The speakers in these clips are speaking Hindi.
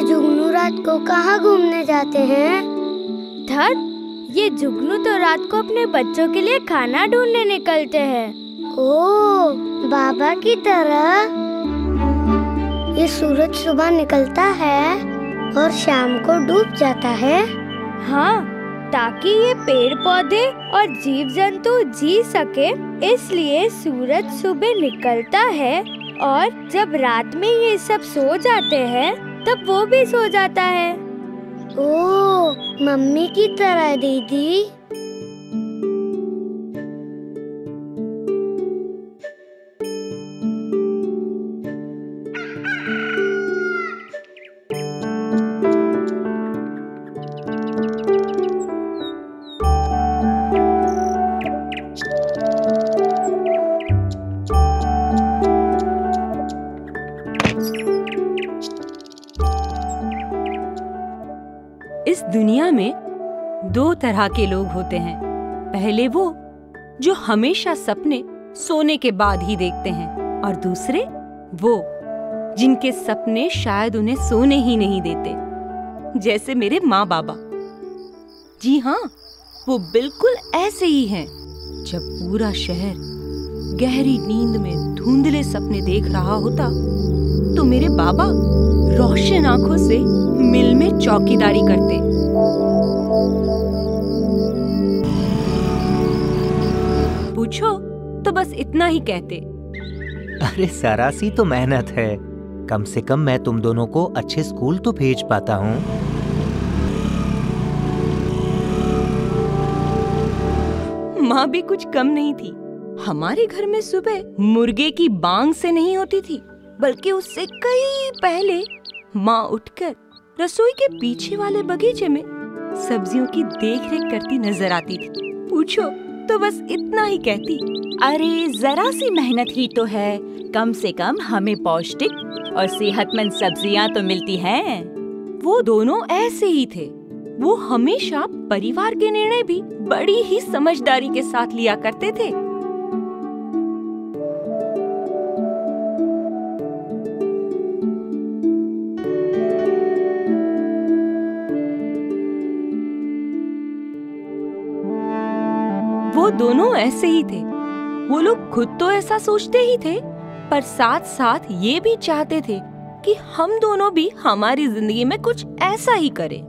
जुगनू रात को कहाँ घूमने जाते हैं? धत, ये जुगनू तो रात को अपने बच्चों के लिए खाना ढूंढने निकलते हैं। ओह, बाबा की तरह। ये सूरज सुबह निकलता है और शाम को डूब जाता है। हाँ, ताकि ये पेड़ पौधे और जीव जंतु जी सके, इसलिए सूरज सुबह निकलता है और जब रात में ये सब सो जाते हैं तब वो भी सो जाता है। ओह, मम्मी की तरह दीदी। इस दुनिया में दो तरह के लोग होते हैं। पहले वो जो हमेशा सपने सोने के बाद ही देखते हैं, और दूसरे वो जिनके सपने शायद उन्हें सोने ही नहीं देते, जैसे मेरे माँ बाबा। जी हाँ, वो बिल्कुल ऐसे ही हैं। जब पूरा शहर गहरी नींद में धुंधले सपने देख रहा होता, तो मेरे बाबा रोशन आंखों से मिल में चौकीदारी करते। पूछो तो बस इतना ही कहते। अरे जरा सी तो मेहनत है, कम से कम मैं तुम दोनों को अच्छे स्कूल तो भेज पाता हूँ। माँ भी कुछ कम नहीं थी। हमारे घर में सुबह मुर्गे की बांग से नहीं होती थी, बल्कि उससे कई पहले माँ उठकर रसोई के पीछे वाले बगीचे में सब्जियों की देखरेख करती नजर आती थी। पूछो तो बस इतना ही कहती। अरे जरा सी मेहनत ही तो है, कम से कम हमें पौष्टिक और सेहतमंद सब्जियां तो मिलती हैं। वो दोनों ऐसे ही थे। वो हमेशा परिवार के निर्णय भी बड़ी ही समझदारी के साथ लिया करते थे। वो दोनों ऐसे ही थे। वो लोग खुद तो ऐसा सोचते ही थे, पर साथ साथ ये भी चाहते थे कि हम दोनों भी हमारी जिंदगी में कुछ ऐसा ही करें।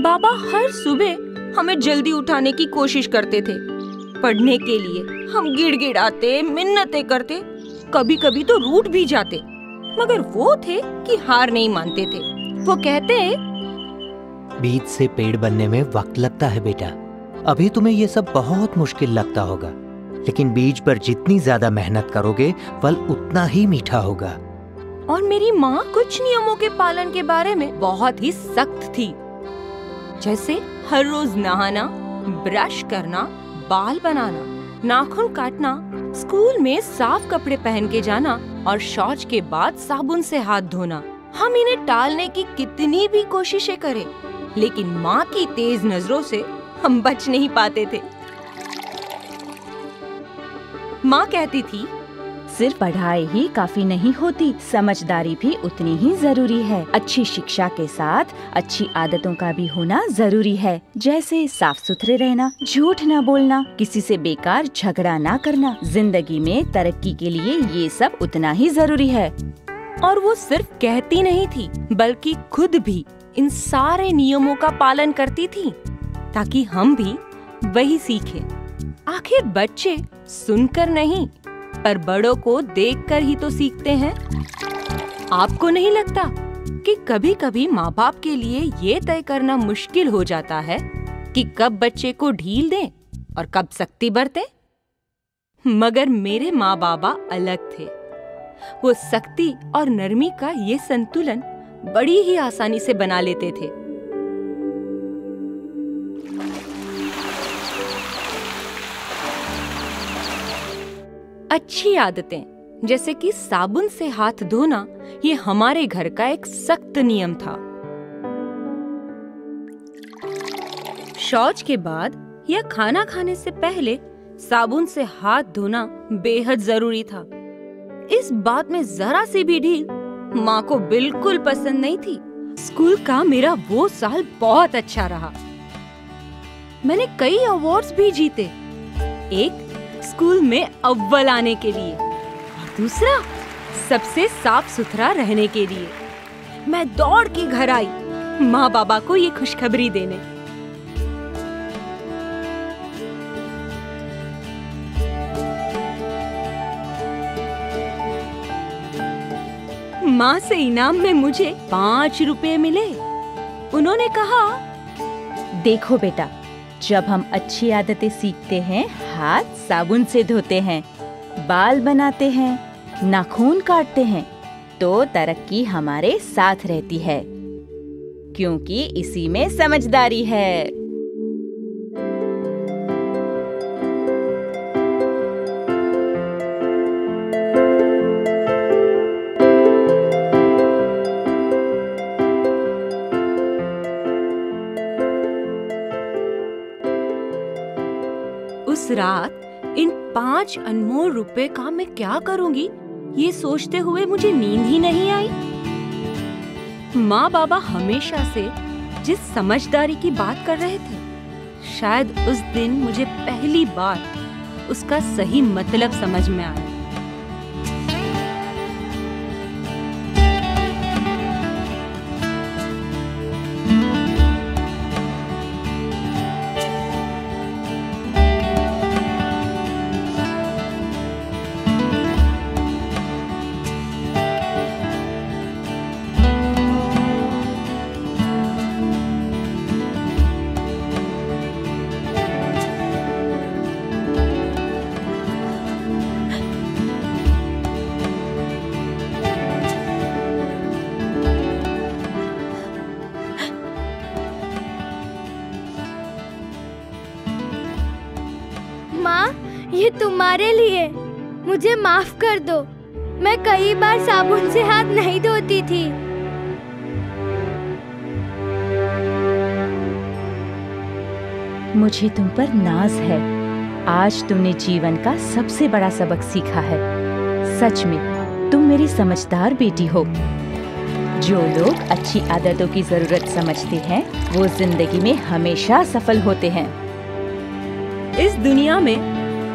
बाबा हर सुबह हमें जल्दी उठाने की कोशिश करते थे। पढ़ने के लिए हम गिड़गिड़ाते, मिन्नतें करते, कभी कभी तो रूठ भी जाते, मगर वो थे कि हार नहीं मानते थे। वो कहते, बीज से पेड़ बनने में वक्त लगता है बेटा। अभी तुम्हें ये सब बहुत मुश्किल लगता होगा, लेकिन बीज पर जितनी ज्यादा मेहनत करोगे फल उतना ही मीठा होगा। और मेरी माँ कुछ नियमों के पालन के बारे में बहुत ही सख्त थी, जैसे हर रोज नहाना, ब्रश करना, बाल बनाना, नाखून काटना, स्कूल में साफ कपड़े पहन के जाना और शौच के बाद साबुन से हाथ धोना। हम इन्हें टालने की कितनी भी कोशिशें करें, लेकिन माँ की तेज नजरों से हम बच नहीं पाते थे। माँ कहती थी, सिर्फ पढ़ाई ही काफी नहीं होती, समझदारी भी उतनी ही जरूरी है। अच्छी शिक्षा के साथ अच्छी आदतों का भी होना जरूरी है, जैसे साफ सुथरे रहना, झूठ न बोलना, किसी से बेकार झगड़ा ना करना। जिंदगी में तरक्की के लिए ये सब उतना ही जरूरी है। और वो सिर्फ कहती नहीं थी, बल्कि खुद भी इन सारे नियमों का पालन करती थी, ताकि हम भी वही सीखें। आखिर बच्चे सुनकर नहीं, पर बड़ों को देखकर ही तो सीखते हैं। आपको नहीं लगता कि कभी कभी माँ बाप के लिए ये तय करना मुश्किल हो जाता है कि कब बच्चे को ढील दें और कब सख्ती बरतें? मगर मेरे माँ बाबा अलग थे। वो सख्ती और नरमी का ये संतुलन बड़ी ही आसानी से बना लेते थे। अच्छी आदतें जैसे कि साबुन से हाथ धोना, ये हमारे घर का एक सख्त नियम था। शौच के बाद या खाना खाने से पहले साबुन से हाथ धोना बेहद जरूरी था। इस बात में जरा सी भी ढील माँ को बिल्कुल पसंद नहीं थी। स्कूल का मेरा वो साल बहुत अच्छा रहा। मैंने कई अवार्ड्स भी जीते। एक स्कूल में अव्वल आने के लिए और दूसरा सबसे साफ सुथरा रहने के लिए। मैं दौड़ के घर आई माँ बाबा को ये खुशखबरी देने। माँ से इनाम में मुझे 5 रुपए मिले। उन्होंने कहा, देखो बेटा, जब हम अच्छी आदतें सीखते हैं, हाथ साबुन से धोते हैं, बाल बनाते हैं, नाखून काटते हैं, तो तरक्की हमारे साथ रहती है, क्योंकि इसी में समझदारी है। उस रात इन 5 अनमोल रुपए का मैं क्या करूंगी, ये सोचते हुए मुझे नींद ही नहीं आई। माँ बाबा हमेशा से जिस समझदारी की बात कर रहे थे, शायद उस दिन मुझे पहली बार उसका सही मतलब समझ में आया। ये तुम्हारे लिए, मुझे माफ कर दो। मैं कई बार साबुन से हाथ नहीं धोती थी। मुझे तुम पर नाज है। आज तुमने जीवन का सबसे बड़ा सबक सीखा है। सच में तुम मेरी समझदार बेटी हो। जो लोग अच्छी आदतों की जरूरत समझते हैं, वो जिंदगी में हमेशा सफल होते हैं। इस दुनिया में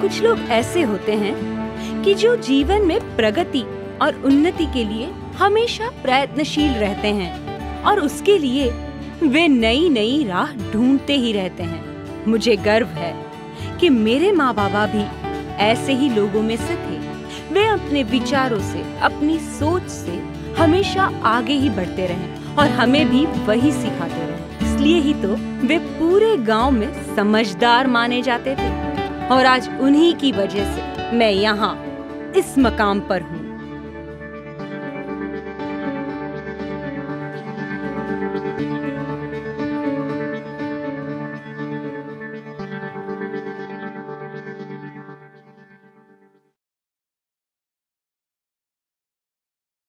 कुछ लोग ऐसे होते हैं कि जो जीवन में प्रगति और उन्नति के लिए हमेशा प्रयत्नशील रहते हैं और उसके लिए वे नई नई राह ढूंढते ही रहते हैं। मुझे गर्व है कि मेरे माँ बाबा भी ऐसे ही लोगों में से थे। वे अपने विचारों से, अपनी सोच से हमेशा आगे ही बढ़ते रहे और हमें भी वही सिखाते रहे। इसलिए ही तो वे पूरे गांव में समझदार माने जाते थे और आज उन्हीं की वजह से मैं यहाँ इस मकाम पर हूँ।